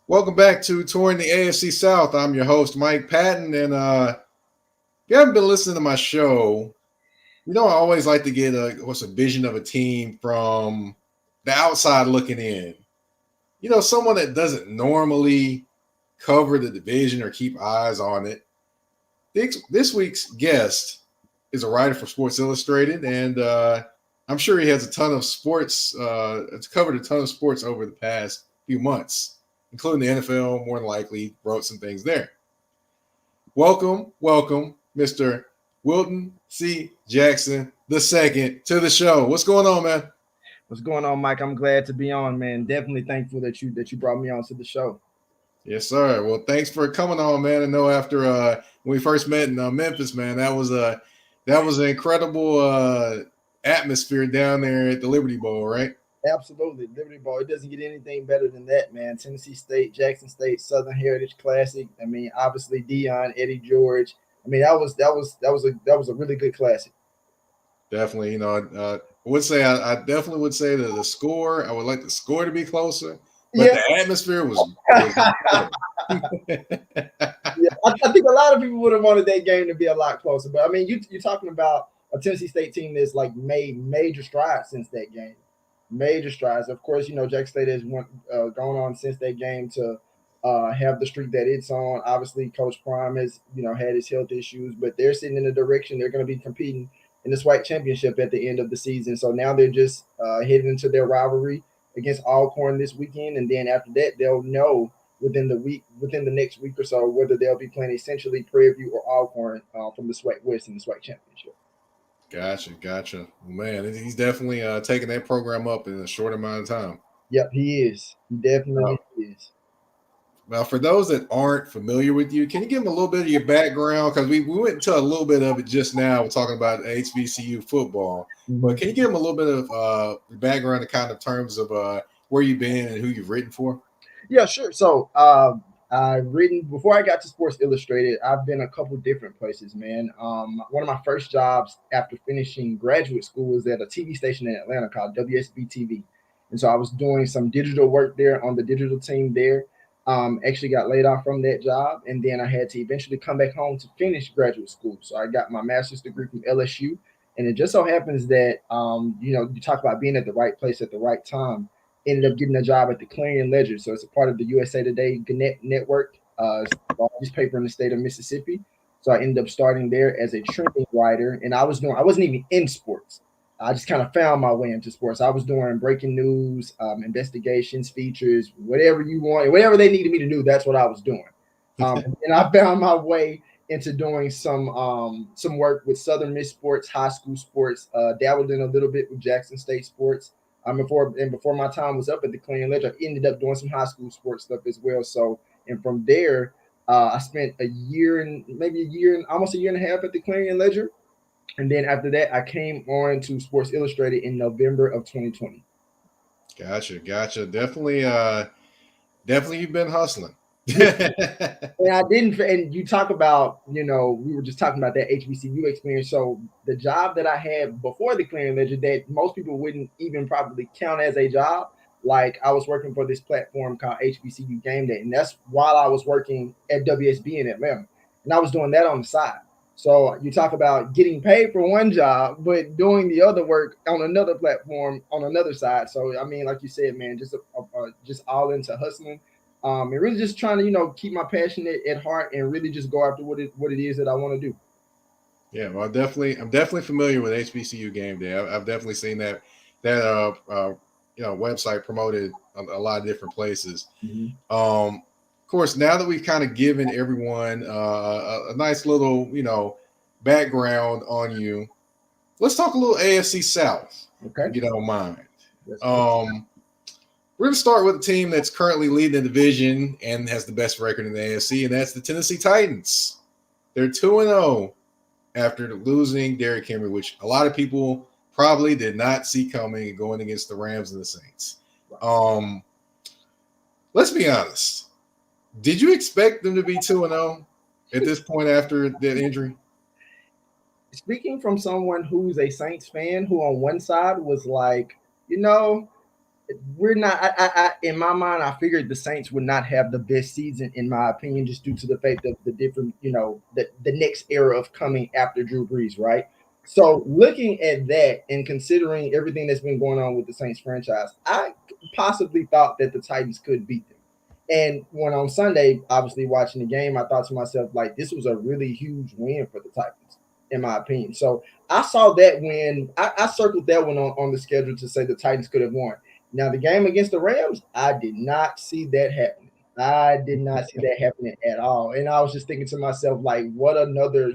Welcome back to Touring the AFC South. I'm your host, Mike Patton. And if you haven't been listening to my show, I always like to get a vision of a team from the outside looking in. Someone that doesn't normally cover the division or keep eyes on it. This week's guest is a writer for Sports Illustrated, and I'm sure he has a ton of sports. It's covered a ton of sports over the past few months, including the NFL. More than likely, wrote some things there. Welcome, Mr. Wilton C Jackson II to the show. What's going on, man? What's going on, Mike? I'm glad to be on, man. Definitely thankful that you brought me on to the show. Yes, sir. Well, thanks for coming on, man. I know after when we first met in Memphis, man, that was an incredible atmosphere down there at the Liberty Bowl, right? Absolutely, Liberty Bowl. It doesn't get anything better than that, man. Tennessee State, Jackson State, Southern Heritage Classic. I mean, obviously Dion, Eddie George. I mean, that was a really good classic. Definitely, I definitely would say that the score. I would like the score to be closer, but Yeah, the atmosphere was yeah. I think a lot of people would have wanted that game to be a lot closer. But I mean, you're talking about a Tennessee State team that's like made major strides since that game. Major strides. Of course, Jack State has gone on since that game to have the streak that it's on. Obviously, Coach Prime has had his health issues, but they're sitting in the direction they're going to be competing in the SWAC championship at the end of the season. So now they're just heading into their rivalry against Alcorn this weekend, and then after that, they'll know within the next week or so, whether they'll be playing essentially Prairie View or Alcorn from the SWAC West in the SWAC championship. Gotcha. Well, man, he's definitely taking that program up in a short amount of time. Yep, he is. He definitely is. Now, for those that aren't familiar with you, can you give them a little bit of your background? Because we went into a little bit of it just now. We're talking about HBCU football, but can you give them a little bit of background in kind of terms of where you've been and who you've written for? Yeah, sure. So I've written before I got to Sports Illustrated. I've been a couple different places, man. One of my first jobs after finishing graduate school was at a TV station in Atlanta called WSB TV, and so I was doing some digital work there on the digital team there. Actually got laid off from that job, and then I had to eventually come back home to finish graduate school. So I got my master's degree from LSU, and it just so happens that you talk about being at the right place at the right time. Ended up getting a job at the Clarion Ledger. So it's a part of the USA Today Gannett Network, it's the largest paper in the state of Mississippi. So I ended up starting there as a trending writer, and I wasn't even in sports. I just kind of found my way into sports. I was doing breaking news, investigations, features, whatever you want, whatever they needed me to do. That's what I was doing. And I found my way into doing some work with Southern Miss sports, high school sports, dabbled in a little bit with Jackson State sports. Before my time was up at the Clarion Ledger, I ended up doing some high school sports stuff as well. So, and from there, I spent a year and maybe a year and almost a year and a half at the Clarion Ledger, and then after that, I came on to Sports Illustrated in November of 2020. Gotcha. Definitely you've been hustling. And I didn't. And you talk about, we were just talking about that HBCU experience. So the job that I had before the Clarion Ledger that most people wouldn't even probably count as a job, like I was working for this platform called HBCU Game Day, and that's while I was working at WSB in Atlanta, and I was doing that on the side. So you talk about getting paid for one job, but doing the other work on another platform on another side. So I mean, like you said, man, just all into hustling, and really just trying to keep my passion at heart and really just go after what it is that I want to do. Yeah, well, I'm definitely familiar with HBCU Game Day. I've definitely seen that website promoted a lot of different places. Mm-hmm. Of course, now that we've kind of given everyone a nice little background on you, let's talk a little AFC South. Okay. If you don't mind. That's We're going to start with a team that's currently leading the division and has the best record in the AFC, and that's the Tennessee Titans. They're 2-0 after losing Derrick Henry, which a lot of people probably did not see coming and going against the Rams and the Saints. Let's be honest. Did you expect them to be 2-0 at this point after that injury? Speaking from someone who's a Saints fan, who on one side was like, you know, we're not. I in my mind, I figured the Saints would not have the best season, in my opinion, just due to the fact of the different, the next era of coming after Drew Brees, right? So looking at that and considering everything that's been going on with the Saints franchise, I possibly thought that the Titans could beat them. And when on Sunday, obviously watching the game, I thought to myself, like, this was a really huge win for the Titans, in my opinion. So I saw that win. I circled that one on the schedule to say the Titans could have won. Now, the game against the Rams, I did not see that happening. I did not see that happening at all. And I was just thinking to myself, like, what another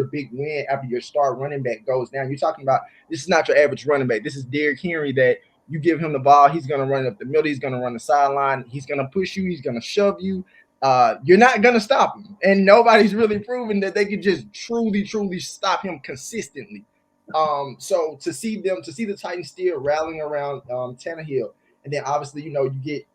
big win after your star running back goes down. You're talking about this is not your average running back. This is Derrick Henry that you give him the ball, he's going to run up the middle, he's going to run the sideline, he's going to push you, he's going to shove you. You're not going to stop him. And nobody's really proven that they could just truly stop him consistently. So to see the Titans still rallying around Tannehill, and then obviously, you get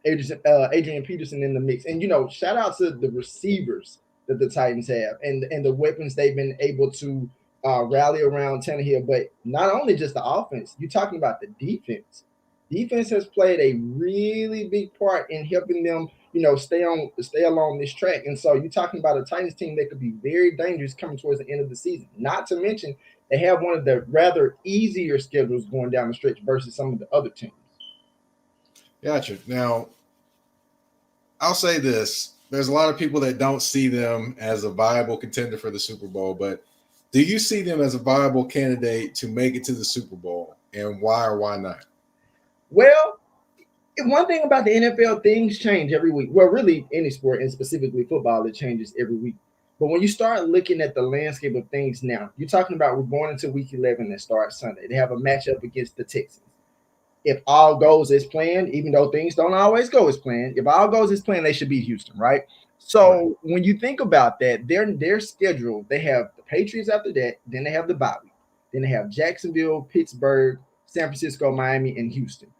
Adrian Peterson in the mix. And, shout out to the receivers that the Titans have and the weapons they've been able to rally around Tannehill. But not only just the offense, you're talking about the defense. Defense has played a really big part in helping them, stay along this track. And so you're talking about a Titans team that could be very dangerous coming towards the end of the season. Not to mention they have one of the rather easier schedules going down the stretch versus some of the other teams. Gotcha. Now, I'll say this. There's a lot of people that don't see them as a viable contender for the Super Bowl, but do you see them as a viable candidate to make it to the Super Bowl, and why or why not? Well, one thing about the NFL, things change every week. Well, really, any sport, and specifically football, it changes every week. But when you start looking at the landscape of things now, you're talking about we're going into week 11 that starts Sunday. They have a matchup against the Texans. If all goes as planned, even though things don't always go as planned, if all goes as planned, they should beat Houston, right? So when you think about that, their schedule, they have the Patriots after that, then they have the bye week, then they have Jacksonville, Pittsburgh, San Francisco, Miami, and Houston.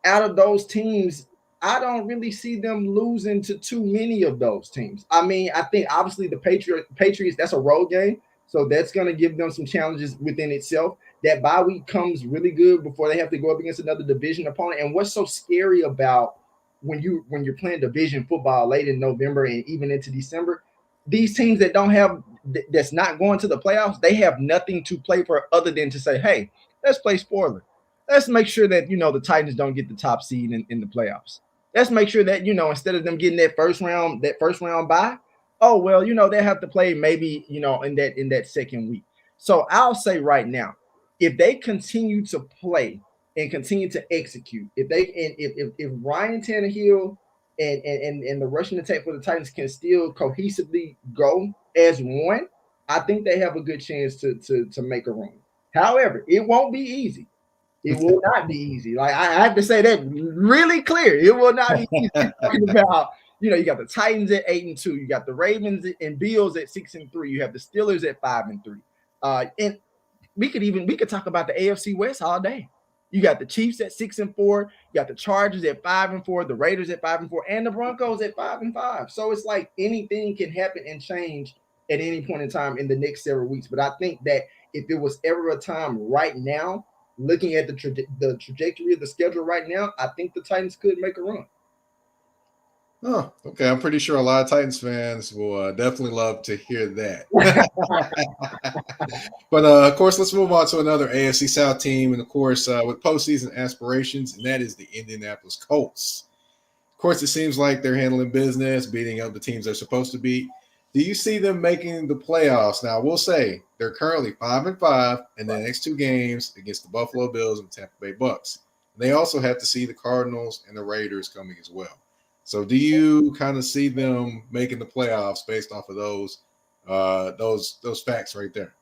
Out of those teams, I don't really see them losing to too many of those teams. I mean, I think obviously the Patriots, that's a road game, so that's going to give them some challenges within itself. That bye week comes really good before they have to go up against another division opponent. And what's so scary about when you're playing division football late in November and even into December, these teams that's not going to the playoffs, they have nothing to play for other than to say, hey, let's play spoiler. Let's make sure that the Titans don't get the top seed in the playoffs. Let's make sure that instead of them getting that first round bye, oh well, they have to play maybe in that second week. So I'll say right now, if they continue to play and continue to execute, if Ryan Tannehill and the rushing attack for the Titans can still cohesively go as one, I think they have a good chance to make a run. However, it won't be easy. It will not be easy. Like I have to say that really clear. It will not be easy. Talking about, you got the Titans at 8-2, you got the Ravens and Bills at 6-3, you have the Steelers at 5-3. And we could talk about the AFC West all day. You got the Chiefs at 6-4, you got the Chargers at 5-4, the Raiders at 5-4, and the Broncos at 5-5. So it's like anything can happen and change at any point in time in the next several weeks. But I think that if it was ever a time right now, looking at the trajectory of the schedule right now, I think the Titans could make a run. Oh, okay. I'm pretty sure a lot of Titans fans will definitely love to hear that. But, of course, let's move on to another AFC South team, and, of course, with postseason aspirations, and that is the Indianapolis Colts. Of course, it seems like they're handling business, beating up the teams they're supposed to beat. Do you see them making the playoffs? Now, we'll say they're currently 5-5 in the next two games against the Buffalo Bills and Tampa Bay Bucks. They also have to see the Cardinals and the Raiders coming as well. So do you kind of see them making the playoffs based off of those facts right there?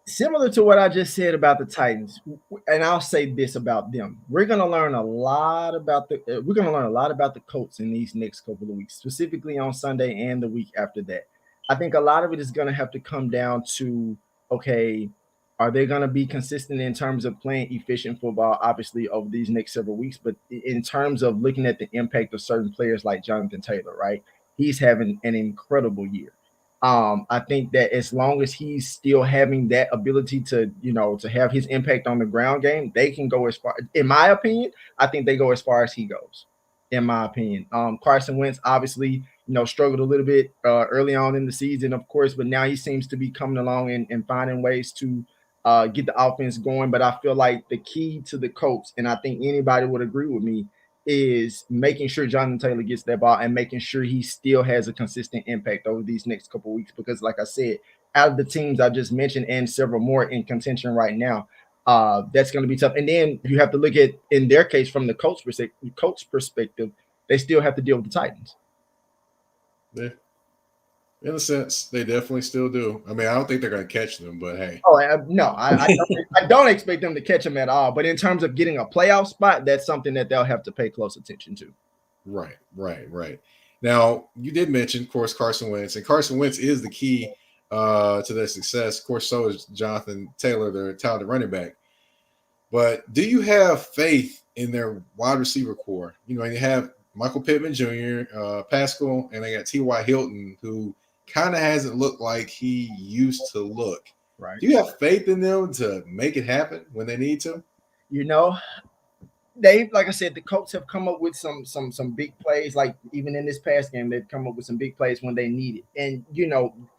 Similar to what I just said about the Titans, and I'll say this about them: we're going to learn a lot about the Colts in these next couple of weeks, specifically on Sunday and the week after that. I think a lot of it is going to have to come down to, okay, are they going to be consistent in terms of playing efficient football, obviously, over these next several weeks? But in terms of looking at the impact of certain players like Jonathan Taylor, right? He's having an incredible year. I think that as long as he's still having that ability to, to have his impact on the ground game, they can go as far. In my opinion, I think they go as far as he goes. In my opinion, Carson Wentz obviously, struggled a little bit early on in the season, of course, but now he seems to be coming along and finding ways to get the offense going. But I feel like the key to the Colts, and I think anybody would agree with me, is making sure Jonathan Taylor gets that ball and making sure he still has a consistent impact over these next couple of weeks. Because, like I said, out of the teams I just mentioned and several more in contention right now, that's going to be tough. And then you have to look at, in their case, from the Colts perspective, they still have to deal with the Titans. Yeah. In a sense, they definitely still do. I mean, I don't think they're going to catch them, but hey. No, I don't expect them to catch them at all. But in terms of getting a playoff spot, that's something that they'll have to pay close attention to. Right. Now, you did mention, of course, Carson Wentz. And Carson Wentz is the key to their success. Of course, so is Jonathan Taylor, their talented running back. But do you have faith in their wide receiver core? You have Michael Pittman Jr., Pascal, and they got T.Y. Hilton, who kind of hasn't looked like he used to look. Right. Do you have faith in them to make it happen when they need to? They, like I said, the Colts have come up with some big plays. Like even in this past game, they've come up with some big plays when they need it. And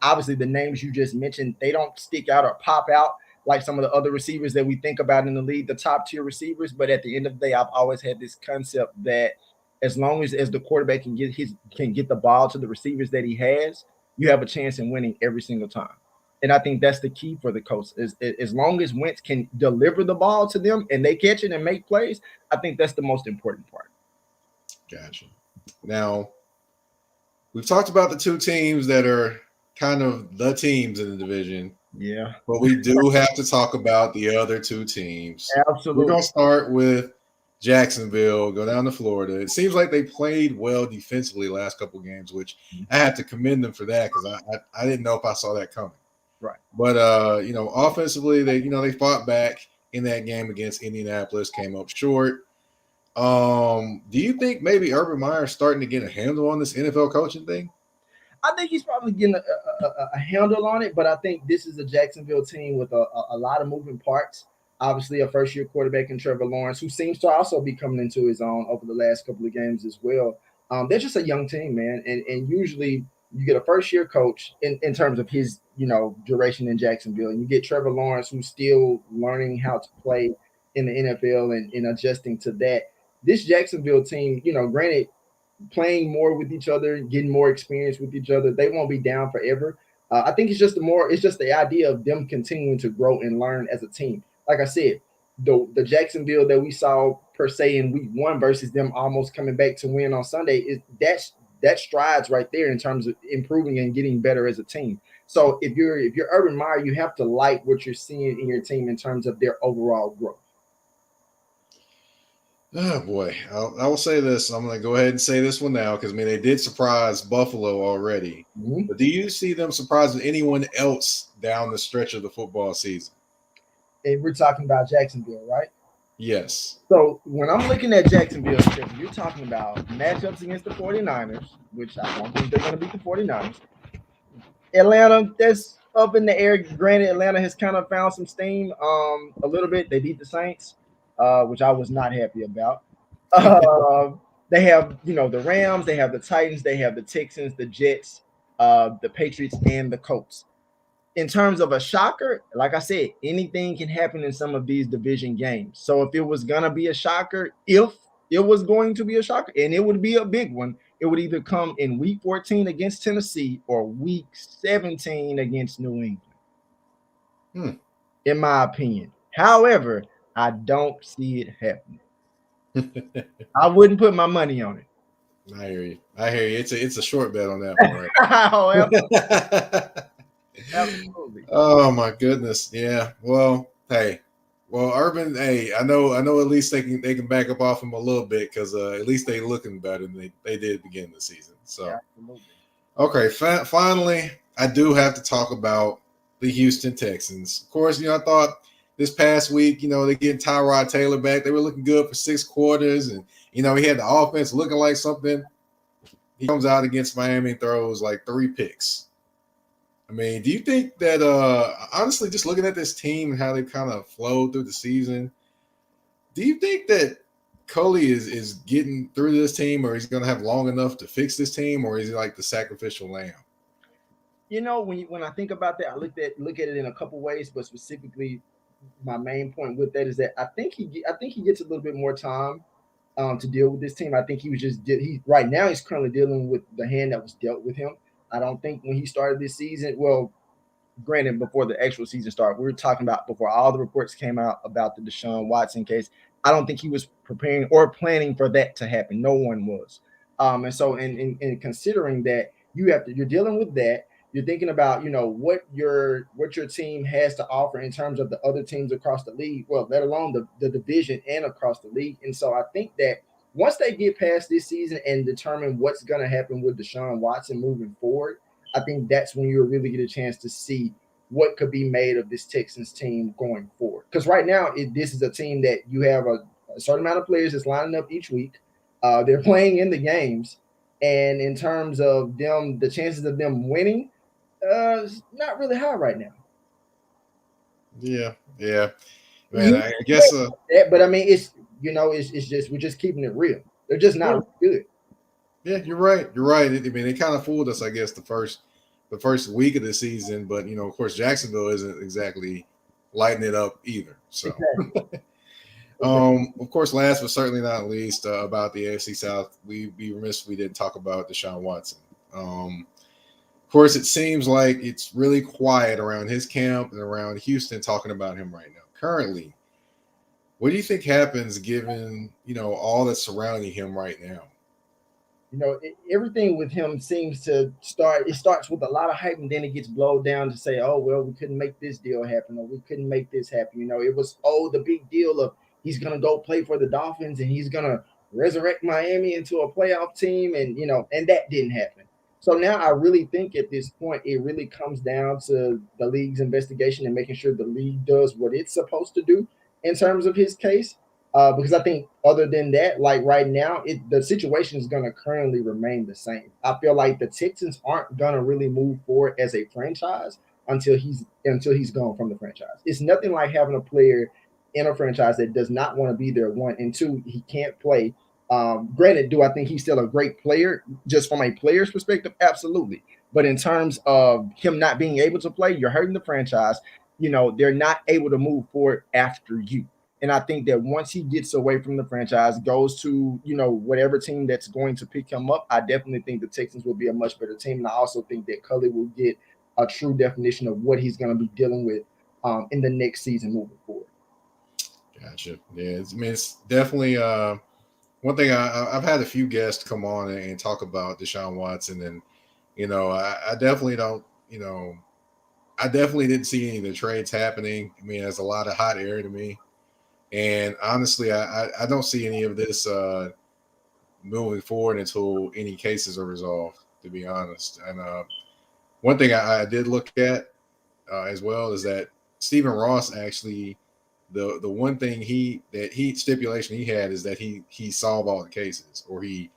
obviously the names you just mentioned, they don't stick out or pop out like some of the other receivers that we think about in the league, the top tier receivers. But at the end of the day, I've always had this concept that as long as the quarterback can get the ball to the receivers that he has, you have a chance in winning every single time. And I think that's the key for the Colts. Is as long as Wentz can deliver the ball to them and they catch it and make plays, I think that's the most important part. Gotcha. Now, we've talked about the two teams that are kind of the teams in the division. Yeah. But we do have to talk about the other two teams. Absolutely. We're going to start with Jacksonville, go down to Florida. It seems like they played well defensively last couple of games, which I have to commend them for that because I didn't know if I saw that coming. Right. But offensively, they fought back in that game against Indianapolis, came up short. Do you think maybe Urban Meyer's starting to get a handle on this NFL coaching thing? I think he's probably getting a handle on it, but I think this is a Jacksonville team with a lot of moving parts. Obviously, a first-year quarterback in Trevor Lawrence, who seems to also be coming into his own over the last couple of games as well. They're just a young team, man, and usually you get a first-year coach in terms of his duration in Jacksonville, and you get Trevor Lawrence, who's still learning how to play in the NFL and adjusting to that. This Jacksonville team, granted, playing more with each other, getting more experience with each other, they won't be down forever. I think it's just the idea of them continuing to grow and learn as a team. Like I said, the Jacksonville that we saw per se in week 1 versus them almost coming back to win on Sunday that strides right there in terms of improving and getting better as a team. So if you're Urban Meyer, you have to like what you're seeing in your team in terms of their overall growth. Oh boy, I will say this. I'm going to go ahead and say this one now because they did surprise Buffalo already. Mm-hmm. But do you see them surprising anyone else down the stretch of the football season? And we're talking about Jacksonville, right? Yes. So when I'm looking at Jacksonville, you're talking about matchups against the 49ers, which I don't think they're going to beat the 49ers. Atlanta, that's up in the air. Granted, Atlanta has kind of found some steam a little bit. They beat the Saints, which I was not happy about. They have, the Rams, they have the Titans, they have the Texans, the Jets, the Patriots, and the Colts. In terms of a shocker, like I said, anything can happen in some of these division games. So if it was going to be a shocker, and it would be a big one, it would either come in week 14 against Tennessee or week 17 against New England, in my opinion. However, I don't see it happening. I wouldn't put my money on it. I hear you. It's a short bet on that one, right? Absolutely. Oh my goodness. Yeah. Well, Urban. Hey, I know. At least they can back up off him a little bit because at least they looking better than they did begin the season. So, absolutely. Okay. Finally, I do have to talk about the Houston Texans. Of course, I thought this past week, they getting Tyrod Taylor back. They were looking good for 6 quarters, and he had the offense looking like something. He comes out against Miami and throws like 3 picks. I mean, do you think that honestly, just looking at this team and how they kind of flowed through the season, do you think that Culley is getting through this team, or he's going to have long enough to fix this team, or is he like the sacrificial lamb? When I think about that, I look at it in a couple ways, but specifically, my main point with that is that I think he gets a little bit more time to deal with this team. I think he right now he's currently dealing with the hand that was dealt with him. I don't think when he started this season, well, granted, before the actual season started, we were talking about before all the reports came out about the Deshaun Watson case. I don't think he was preparing or planning for that to happen. No one was. And so in considering that you're dealing with that, you're thinking about, what your team has to offer in terms of the other teams across the league, well, let alone the division and across the league. And so I think that once they get past this season and determine what's going to happen with Deshaun Watson moving forward, I think that's when you'll really get a chance to see what could be made of this Texans team going forward. Because right now, this is a team that you have a certain amount of players that's lining up each week. They're playing in the games. And in terms of them, the chances of them winning, it's not really high right now. Yeah. Man, I guess. But I mean, it's just we're just keeping it real. They're just not good. Yeah, you're right. I mean, they kind of fooled us, I guess, the first week of the season. But of course, Jacksonville isn't exactly lighting it up either. So, exactly. Of course, last but certainly not least, about the AFC South, we'd be remiss if we didn't talk about Deshaun Watson. Of course, it seems like it's really quiet around his camp and around Houston talking about him right now. Currently, what do you think happens given, all that's surrounding him right now? Everything with him seems to start. It starts with a lot of hype, and then it gets blown down to say, "Oh, well, we couldn't make this deal happen, or we couldn't make this happen." It was the big deal of he's gonna go play for the Dolphins, and he's gonna resurrect Miami into a playoff team, and and that didn't happen. So now I really think at this point it really comes down to the league's investigation and making sure the league does what it's supposed to do in terms of his case. Because I think other than that, like right now, the situation is going to currently remain the same. I feel like the Texans aren't going to really move forward as a franchise until he's gone from the franchise. It's nothing like having a player in a franchise that does not want to be there. One and two, he can't play. Granted, do I think he's still a great player just from a player's perspective? Absolutely. But in terms of him not being able to play, you're hurting the franchise. They're not able to move forward after you. And I think that once he gets away from the franchise, goes to, whatever team that's going to pick him up, I definitely think the Texans will be a much better team. And I also think that Culley will get a true definition of what he's going to be dealing with in the next season moving forward. Gotcha. Yeah, it's definitely one thing. I've had a few guests come on and talk about Deshaun Watson, and I definitely don't. I definitely didn't see any of the trades happening. I mean, there's a lot of hot air to me, and honestly, I don't see any of this moving forward until any cases are resolved. To be honest, and one thing I did look at as well is that Stephen Ross actually. The one thing stipulation he had is that he solve all the cases, or he,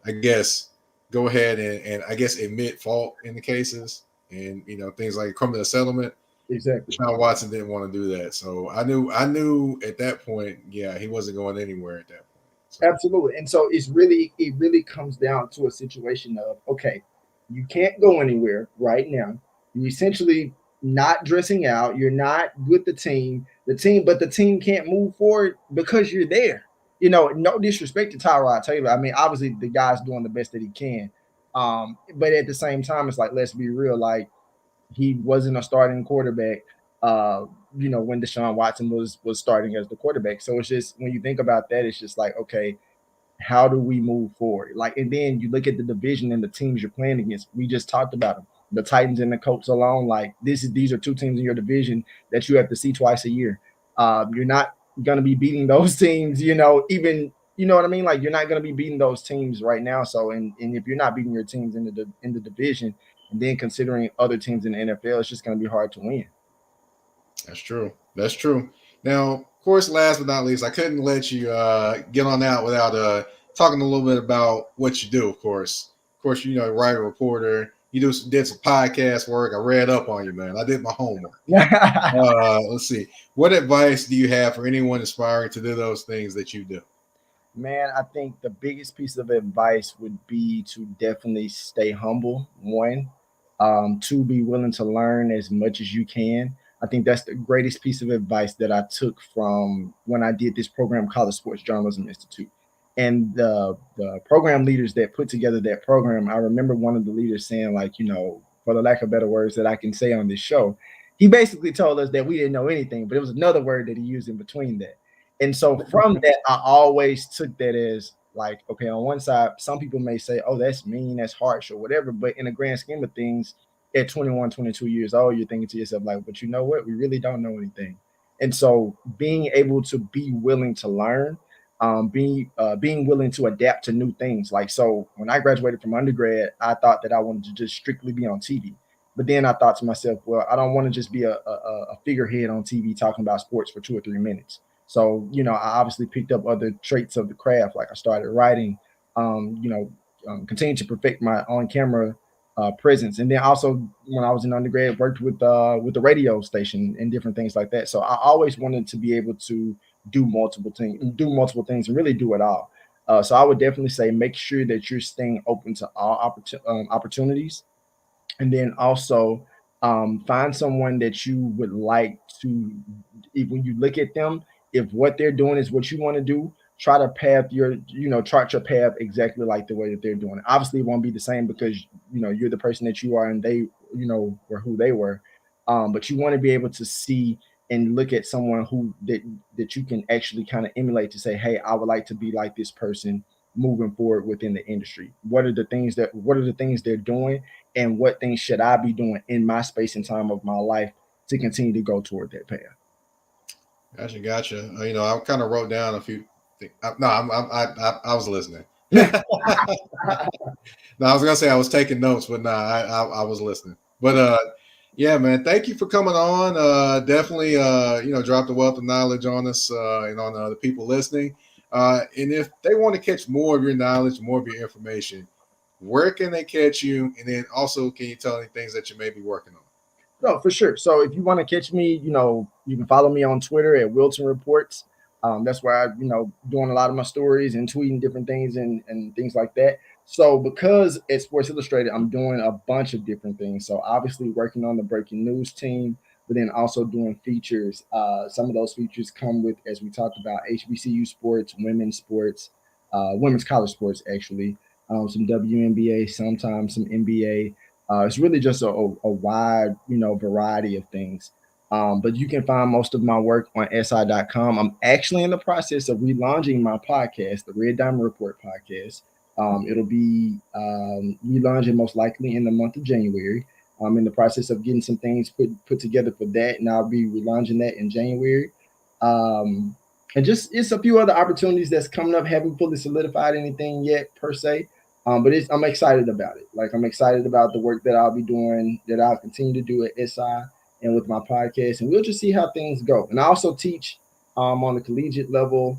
I guess, go ahead and I guess admit fault in the cases, and things like criminal settlement. Exactly. Deshaun Watson didn't want to do that, so I knew at that point, yeah, he wasn't going anywhere at that point. So. Absolutely, and so it really comes down to a situation of, okay, you can't go anywhere right now. You essentially not dressing out. You're not with the team, but the team can't move forward because you're there. No disrespect to Tyrod Taylor. I mean, obviously the guy's doing the best that he can. But at the same time, it's like, let's be real. Like, he wasn't a starting quarterback, when Deshaun Watson was starting as the quarterback. So it's just, when you think about that, it's just like, okay, how do we move forward? Like, and then you look at the division and the teams you're playing against. We just talked about them. The Titans and the Colts alone, like these are two teams in your division that you have to see twice a year. You're not going to be beating those teams, even, what I mean? Like, you're not going to be beating those teams right now. So, and if you're not beating your teams in the division, and then considering other teams in the NFL, it's just going to be hard to win. That's true. Now, of course, last but not least, I couldn't let you get on out without talking a little bit about what you do. Of course, writer, reporter. did some podcast work. I read up on you, man. I did my homework. Let's see. What advice do you have for anyone aspiring to do those things that you do? Man, I think the biggest piece of advice would be to definitely stay humble. One, two, be willing to learn as much as you can. I think that's the greatest piece of advice that I took from when I did this program called the Sports Journalism Institute. And the program leaders that put together that program, I remember one of the leaders saying, like, for the lack of better words that I can say on this show, he basically told us that we didn't know anything, but it was another word that he used in between that. And so from that, I always took that as like, okay, on one side, some people may say, oh, that's mean, that's harsh or whatever. But in the grand scheme of things, at 21, 22 years old, you're thinking to yourself, like, but you know what? We really don't know anything. And so being able to be willing to learn, being willing to adapt to new things. Like, so when I graduated from undergrad, I thought that I wanted to just strictly be on TV. But then I thought to myself, well, I don't want to just be a figurehead on TV talking about sports for 2 or 3 minutes. So, I obviously picked up other traits of the craft. Like I started writing, continued to perfect my on-camera presence. And then also when I was in undergrad, worked with the radio station and different things like that. So I always wanted to be able to do multiple things and really do it all. So I would definitely say make sure that you're staying open to all opportunities. And then also find someone that you would like to, when you look at them, if what they're doing is what you want to do, try to chart your path exactly like the way that they're doing it. Obviously, it won't be the same because, you're the person that you are and they, were who they were. But you want to be able to see and look at someone that you can actually kind of emulate to say, hey, I would like to be like this person moving forward within the industry. What are the things they're doing, and what things should I be doing in my space and time of my life to continue to go toward that path? Gotcha. I kind of wrote down a few things. No, I was listening. No, I was gonna say I was taking notes, but I was listening. But yeah, man, thank you for coming on. Definitely, drop the wealth of knowledge on us and on the people listening. And if they want to catch more of your knowledge, more of your information, where can they catch you? And then also, can you tell any things that you may be working on? No, for sure. So if you want to catch me, you can follow me on Twitter at Wilton Reports. That's where I, doing a lot of my stories and tweeting different things and things like that. So because at Sports Illustrated, I'm doing a bunch of different things. So obviously working on the breaking news team, but then also doing features. Some of those features come with, as we talked about, HBCU sports, women's college sports, actually, some WNBA, sometimes some NBA. It's really just a wide, variety of things. But you can find most of my work on SI.com. I'm actually in the process of relaunching my podcast, the Red Diamond Report podcast. It'll be relaunching most likely in the month of January. I'm in the process of getting some things put together for that, and I'll be relaunching that in January. And just it's a few other opportunities that's coming up. Haven't fully solidified anything yet per se. But I'm excited about it. Like, I'm excited about the work that I'll be doing, that I'll continue to do at SI and with my podcast, and we'll just see how things go. And I also teach on the collegiate level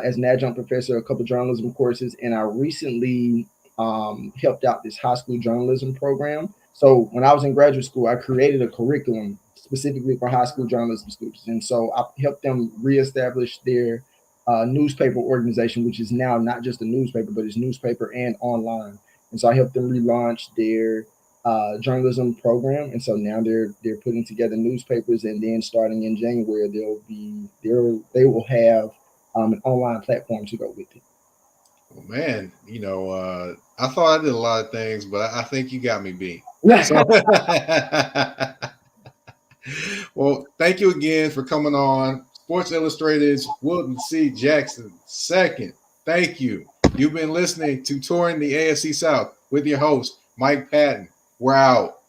as an adjunct professor, a couple of journalism courses, and I recently helped out this high school journalism program. So when I was in graduate school, I created a curriculum specifically for high school journalism students, and so I helped them reestablish their newspaper organization, which is now not just a newspaper, but it's newspaper and online. And so I helped them relaunch their journalism program. And so now they're putting together newspapers, and then starting in January, they will have an online platform to go with it. Well, man, I thought I did a lot of things, but I think you got me beat. So, well, thank you again for coming on. Sports Illustrated's Wilton C Jackson II. Thank you. You've been listening to Touring the AFC South with your host, Mike Patton. We're out.